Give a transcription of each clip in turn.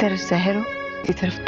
طرف زہر ہو اسی طرف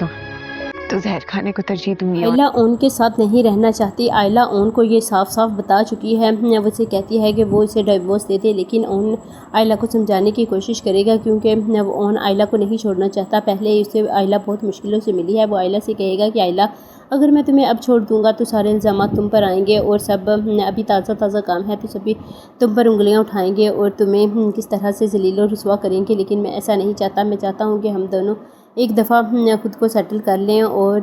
تو زہر کھانے کو ترجیح دوں گی۔ آئلہ اون کے ساتھ نہیں رہنا چاہتی۔ آئلہ اون کو یہ صاف صاف بتا چکی ہے، وہ اسے کہتی ہے کہ وہ اسے ڈیورس دے دے، لیکن اون آئلہ کو سمجھانے کی کوشش کرے گا کیونکہ اون آئلہ کو نہیں چھوڑنا چاہتا۔ پہلے اسے آئلہ بہت مشکلوں سے ملی ہے۔ وہ آئلہ سے کہے گا کہ آئلہ اگر میں تمہیں اب چھوڑ دوں گا تو سارے الزامات تم پر آئیں گے اور سب ابھی تازہ کام ہے تو سبھی تم پر انگلیاں اٹھائیں گے اور تمہیں کس طرح سے ذلیل و رسوا کریں گے، لیکن میں ایسا نہیں چاہتا۔ میں چاہتا ہوں کہ ہم دونوں ایک دفعہ خود کو سیٹل کر لیں اور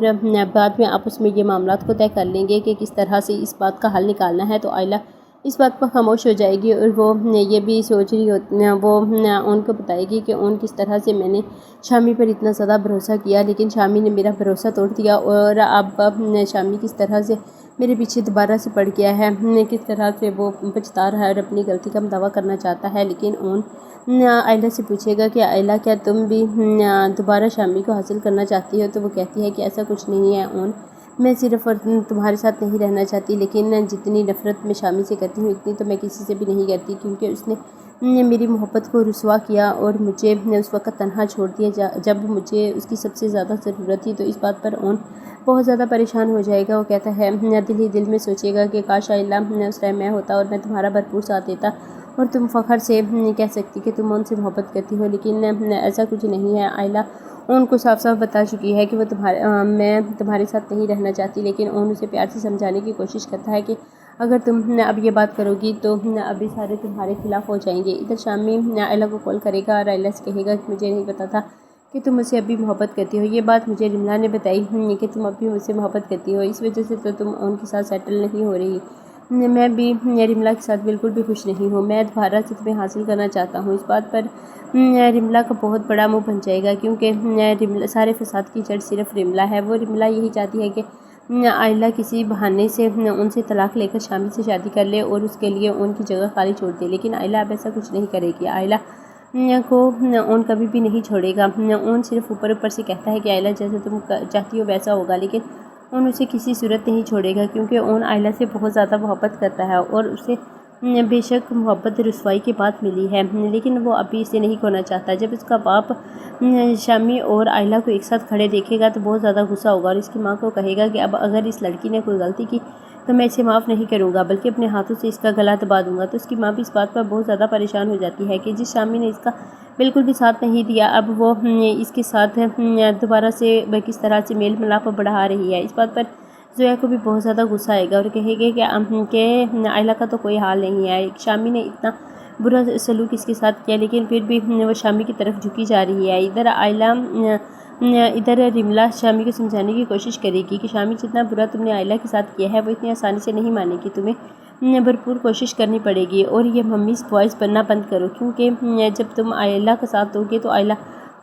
بعد میں آپس میں یہ معاملات کو طے کر لیں گے کہ کس طرح سے اس بات کا حل نکالنا ہے۔ تو آئلہ اس بات پر خاموش ہو جائے گی اور وہ یہ بھی سوچ رہی ہوتی، وہ ان کو بتائے گی کہ ان کس طرح سے میں نے شامی پر اتنا زیادہ بھروسہ کیا لیکن شامی نے میرا بھروسہ توڑ دیا اور اب شامی کس طرح سے میرے پیچھے دوبارہ سے پڑ گیا ہے، کس طرح سے وہ پچھتا رہا ہے اور اپنی غلطی کا دعویٰ کرنا چاہتا ہے۔ لیکن اون آئلہ سے پوچھے گا کہ آئلہ کیا تم بھی دوبارہ شامی کو حاصل کرنا چاہتی ہو؟ تو وہ کہتی ہے کہ ایسا کچھ نہیں ہے اون، میں صرف تمہارے ساتھ نہیں رہنا چاہتی، لیکن جتنی نفرت میں شامی سے کرتی ہوں اتنی تو میں کسی سے بھی نہیں کرتی، کیونکہ اس نے میری محبت کو رسوا کیا اور مجھے اس وقت تنہا چھوڑ دیا جب مجھے اس کی سب سے زیادہ ضرورت تھی۔ تو اس بات پر اون بہت زیادہ پریشان ہو جائے گا۔ وہ کہتا ہے، دل ہی دل میں سوچے گا کہ کاش آئلہ اس ٹائم میں ہوتا اور میں تمہارا بھرپور ساتھ دیتا اور تم فخر سے کہہ سکتی کہ تم ان سے محبت کرتی ہو، لیکن ایسا کچھ نہیں ہے۔ آئلہ ان کو صاف صاف بتا چکی ہے کہ وہ میں تمہارے ساتھ نہیں رہنا چاہتی، لیکن اون اسے پیار سے سمجھانے کی کوشش کرتا ہے کہ اگر تم اب یہ بات کرو گی تو ابھی سارے تمہارے خلاف ہو جائیں گے۔ ادھر شامی آئلہ کو کال کرے گا اور آئلہ سے کہے گا کہ مجھے نہیں پتا تھا کہ تم مجھ سے ابھی محبت کرتی ہو، یہ بات مجھے رملا نے بتائی کہ تم ابھی مجھ سے محبت کرتی ہو، اس وجہ سے تو تم ان کے ساتھ سیٹل نہیں ہو رہی۔ میں بھی رملا کے ساتھ بالکل بھی خوش نہیں ہوں، میں دوبارہ سے تمہیں حاصل کرنا چاہتا ہوں۔ اس بات پر رملا کا بہت بڑا منہ بن جائے گا کیونکہ سارے فساد کی جڑ صرف رملا ہے۔ وہ رملا یہی چاہتی ہے کہ آئلہ کسی بہانے سے ان سے طلاق لے کر شامی سے شادی کر لے اور اس کے لیے ان کی جگہ خالی چھوڑ دے، لیکن آئلہ اب ایسا کچھ نہیں کرے گی۔ آئلہ کو اون کبھی بھی نہیں چھوڑے گا۔ اون صرف اوپر سے کہتا ہے کہ آئلہ جیسے تم چاہتی ہو ویسا ہوگا، لیکن اون اسے کسی صورت نہیں چھوڑے گا کیونکہ اون آئلہ سے بہت زیادہ محبت کرتا ہے اور اسے بے شک محبت رسوائی کے بعد ملی ہے، لیکن وہ ابھی اسے نہیں کھونا چاہتا۔ جب اس کا باپ شامی اور آئلہ کو ایک ساتھ کھڑے دیکھے گا تو بہت زیادہ غصہ ہوگا اور اس کی ماں کو کہے گا کہ اب اگر اس لڑکی نے کوئی غلطی کی تو میں اسے معاف نہیں کروں گا بلکہ اپنے ہاتھوں سے اس کا گلا دبا دوں گا۔ تو اس کی ماں بھی اس بات پر بہت زیادہ پریشان ہو جاتی ہے کہ جس شامی نے اس کا بالکل بھی ساتھ نہیں دیا اب وہ اس کے ساتھ دوبارہ سے کس طرح سے میل ملاپ بڑھا رہی ہے۔ اس بات پر زویا کو بھی بہت زیادہ غصہ آئے گا اور کہے گا کہ آئلہ کا تو کوئی حال نہیں ہے، شامی نے اتنا برا سلوک اس کے ساتھ کیا لیکن پھر بھی وہ شامی کی طرف جھکی جا رہی ہے۔ ادھر رملا شامی کو سمجھانے کی کوشش کرے گی کہ شامی جتنا برا تم نے آئلہ کے ساتھ کیا ہے وہ اتنی آسانی سے نہیں مانے گی، تمہیں بھرپور کوشش کرنی پڑے گی اور یہ ممیز بوائز بننا بند کرو کیونکہ جب تم آئلہ کا ساتھ دو گے تو آئلہ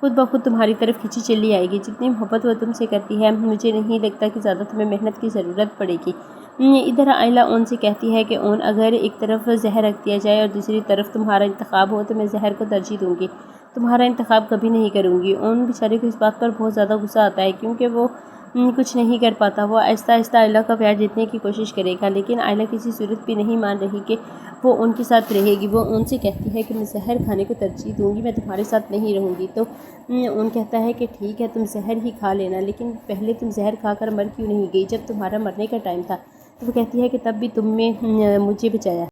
خود بخود تمہاری طرف کھینچی چلی آئے گی۔ جتنی محبت وہ تم سے کرتی ہے مجھے نہیں لگتا کہ زیادہ تمہیں محنت کی ضرورت پڑے گی۔ ادھر آئلہ اون سے کہتی ہے کہ اون اگر ایک طرف زہر رکھ دیا جائے اور دوسری طرف تمہارا انتخاب ہو تو میں زہر کو ترجیح دوں گی، تمہارا انتخاب کبھی نہیں کروں گی۔ اون بیچارے کو اس بات پر بہت زیادہ غصہ آتا ہے کیونکہ وہ کچھ نہیں کر پاتا۔ وہ آہستہ آہستہ آئلہ کا پیار جیتنے کی کوشش کرے گا لیکن آئلہ کسی صورت بھی نہیں مان رہی کہ وہ ان کے ساتھ رہے گی۔ وہ ان سے کہتی ہے کہ میں زہر کھانے کو ترجیح دوں گی، میں تمہارے ساتھ نہیں رہوں گی۔ تو ان کہتا ہے کہ ٹھیک ہے تم زہر ہی کھا لینا، لیکن پہلے تم زہر کھا کر مر کیوں نہیں گئی جب تمہارا مرنے کا ٹائم تھا؟ تو وہ کہتی ہے کہ تب بھی تم نے مجھے بچایا۔